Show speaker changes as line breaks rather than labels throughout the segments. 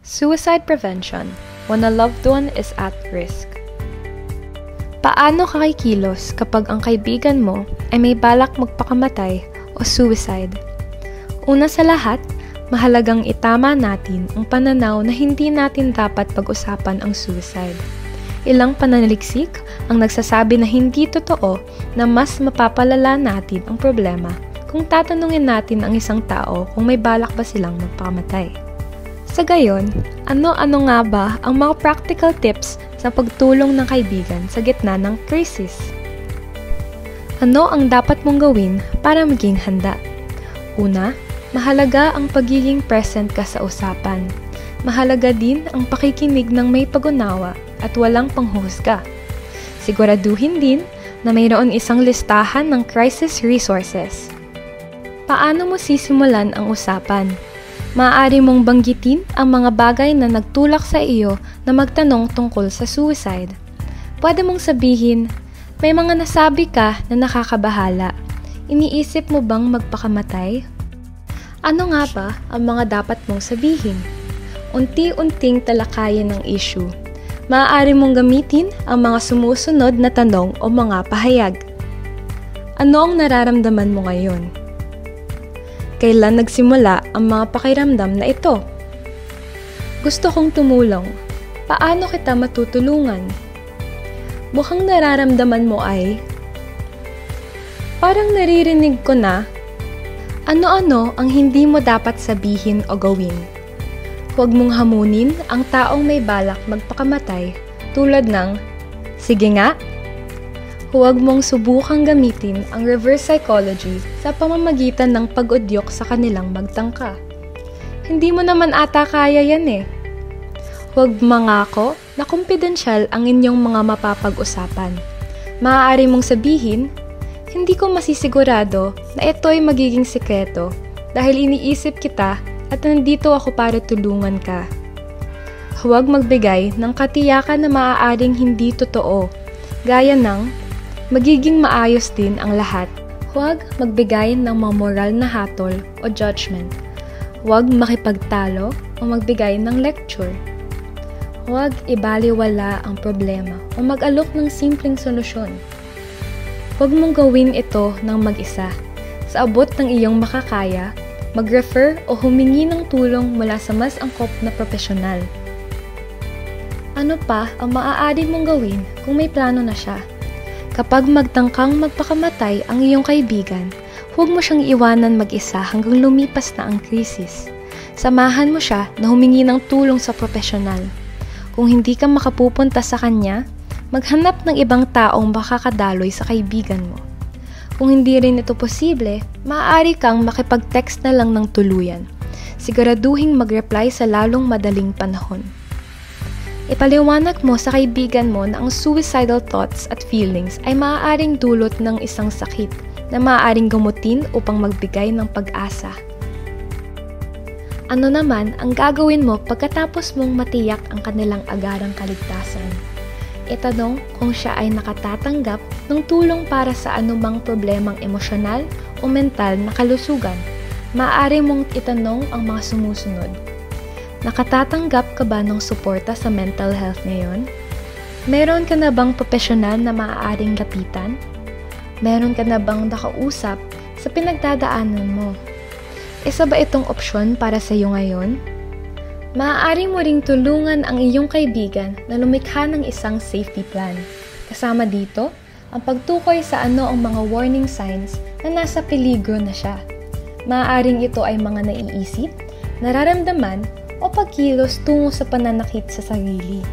Suicide prevention when a loved one is at risk. Paano ka kikilos kapag ang kaibigan mo ay may balak magpakamatay o suicide? Una sa lahat, mahalagang itama natin ang pananaw na hindi natin dapat pag-usapan ang suicide. Ilang pananaliksik ang nagsasabi na hindi totoo na mas mapapalala natin ang problema kung tatanungin natin ang isang tao kung may balak ba silang magpakamatay. Sa gayon, ano-ano nga ba ang mga practical tips sa pagtulong ng kaibigan sa gitna ng krisis? Ano ang dapat mong gawin para maging handa? Una, mahalaga ang pagiging present ka sa usapan. Mahalaga din ang pakikinig ng may pag-unawa at walang panghuhusga. Siguraduhin din na mayroon isang listahan ng crisis resources. Paano mo sisimulan ang usapan? Maaari mong banggitin ang mga bagay na nagtulak sa iyo na magtanong tungkol sa suicide. Pwede mong sabihin, may mga nasabi ka na nakakabahala. Iniisip mo bang magpakamatay? Ano nga ba ang mga dapat mong sabihin? Unti-unting talakayin ng issue. Maaari mong gamitin ang mga sumusunod na tanong o mga pahayag. Ano ang nararamdaman mo ngayon? Kailan nagsimula ang mga pakiramdam na ito? Gusto kong tumulong. Paano kita matutulungan? Mukhang nararamdaman mo ay, parang naririnig ko na, ano-ano ang hindi mo dapat sabihin o gawin. Huwag mong hamunin ang taong may balak magpakamatay tulad ng, sige nga. Huwag mong subukang gamitin ang reverse psychology sa pamamagitan ng pag-udyok sa kanilang magtangka. Hindi mo naman ata kaya yan eh. Huwag mangako na kumpidensyal ang inyong mga mapapag-usapan. Maaari mong sabihin, hindi ko masisigurado na ito'y magiging sikreto dahil iniisip kita at nandito ako para tulungan ka. Huwag magbigay ng katiyakan na maaaring hindi totoo, gaya ng, magiging maayos din ang lahat. Huwag magbigay ng mga moral na hatol o judgment. Huwag makipagtalo o magbigay ng lecture. Huwag ibaliwala ang problema o mag-alok ng simpleng solusyon. Huwag mong gawin ito ng mag-isa. Sa abot ng iyong makakaya, mag-refer o humingi ng tulong mula sa mas angkop na profesional. Ano pa ang maaari mong gawin kung may plano na siya? Kapag magtangkang magpakamatay ang iyong kaibigan, huwag mo siyang iwanan mag-isa hanggang lumipas na ang krisis. Samahan mo siya na humingi ng tulong sa profesional. Kung hindi ka makapupunta sa kanya, maghanap ng ibang taong makakadaloy sa kaibigan mo. Kung hindi rin ito posible, maaari kang makipag-text na lang ng tuluyan. Siguraduhing mag-reply sa lalong madaling panahon. Ipaliwanag mo sa kaibigan mo na ang suicidal thoughts at feelings ay maaaring dulot ng isang sakit na maaaring gamutin upang magbigay ng pag-asa. Ano naman ang gagawin mo pagkatapos mong matiyak ang kanilang agarang kaligtasan? Itanong kung siya ay nakatatanggap ng tulong para sa anumang problemang emosyonal o mental na kalusugan. Maaari mong itanong ang mga sumusunod. Nakatatanggap ka ba ng suporta sa mental health ngayon? Meron ka na bang profesional na maaaring lapitan? Meron ka na bang nakausap sa pinagdadaanan mo? Isa ba itong opsyon para sa iyo ngayon? Maaari mo ring tulungan ang iyong kaibigan na lumikha ng isang safety plan. Kasama dito, ang pagtukoy sa ano ang mga warning signs na nasa peligro na siya. Maaaring ito ay mga naiisip, nararamdaman, o pagkilos tungo sa pananakit sa sarili.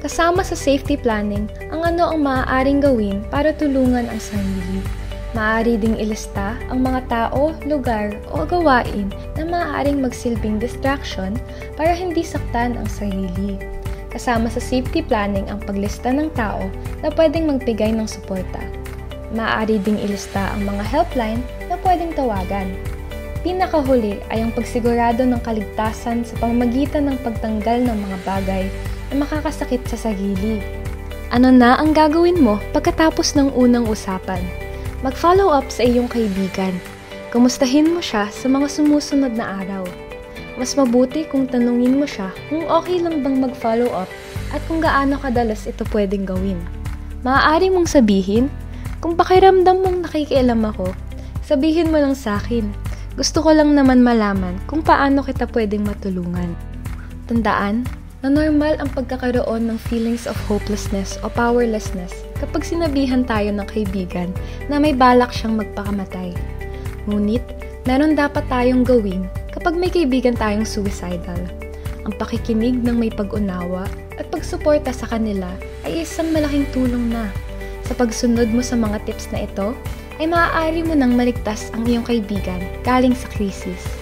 Kasama sa safety planning ang ano ang maaaring gawin para tulungan ang sarili. Maaari ding ilista ang mga tao, lugar o gawain na maaaring magsilbing distraction para hindi saktan ang sarili. Kasama sa safety planning ang paglista ng tao na pwedeng magbigay ng suporta. Maaari ding ilista ang mga helpline na pwedeng tawagan. Pinakahuli ay ang pagsigurado ng kaligtasan sa pamamagitan ng pagtanggal ng mga bagay na makakasakit sa sarili. Ano na ang gagawin mo pagkatapos ng unang usapan? Mag-follow up sa iyong kaibigan. Kumustahin mo siya sa mga sumusunod na araw. Mas mabuti kung tanungin mo siya kung okay lang bang mag-follow up at kung gaano kadalas ito pwedeng gawin. Maaari mong sabihin, kung pakiramdam mong nakikialam ako, sabihin mo lang sa akin. Gusto ko lang naman malaman kung paano kita pwedeng matulungan. Tandaan na normal ang pagkakaroon ng feelings of hopelessness o powerlessness kapag sinabihan tayo ng kaibigan na may balak siyang magpakamatay. Ngunit, meron dapat tayong gawin kapag may kaibigan tayong suicidal. Ang pakikinig ng may pag-unawa at pagsuporta sa kanila ay isang malaking tulong na. Sa pagsunod mo sa mga tips na ito, ay maaari mo nang maligtas ang iyong kaibigan galing sa krisis.